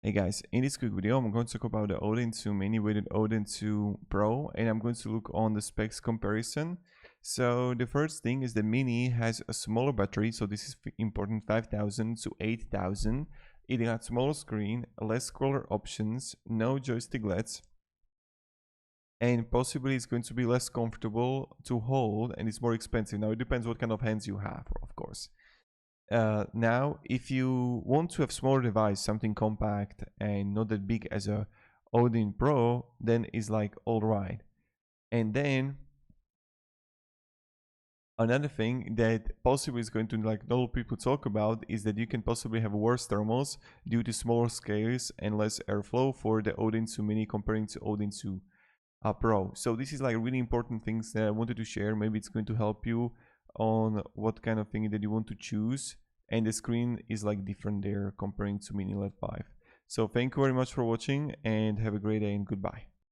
Hey guys, in this quick video I'm going to talk about the Odin2 Mini with the Odin2 Pro, and I'm going to look on the specs comparison. So the first thing is the Mini has a smaller battery, so this is important, 5000 to 8000. It got smaller screen, less color options, no joystick LEDs, and possibly it's going to be less comfortable to hold and it's more expensive. Now it depends what kind of hands you have, of course. Now, if you want to have smaller device, something compact and not that big as a Odin Pro, then it's like all right. And then another thing that possibly is going to like not all people talk about is that you can possibly have worse thermals due to smaller scales and less airflow for the Odin2 Mini comparing to Odin2 Pro. So this is like really important things that I wanted to share. Maybe it's going to help you on what kind of thing that you want to choose, and the screen is like different there comparing to Mini LED 5. So thank you very much for watching and have a great day and goodbye.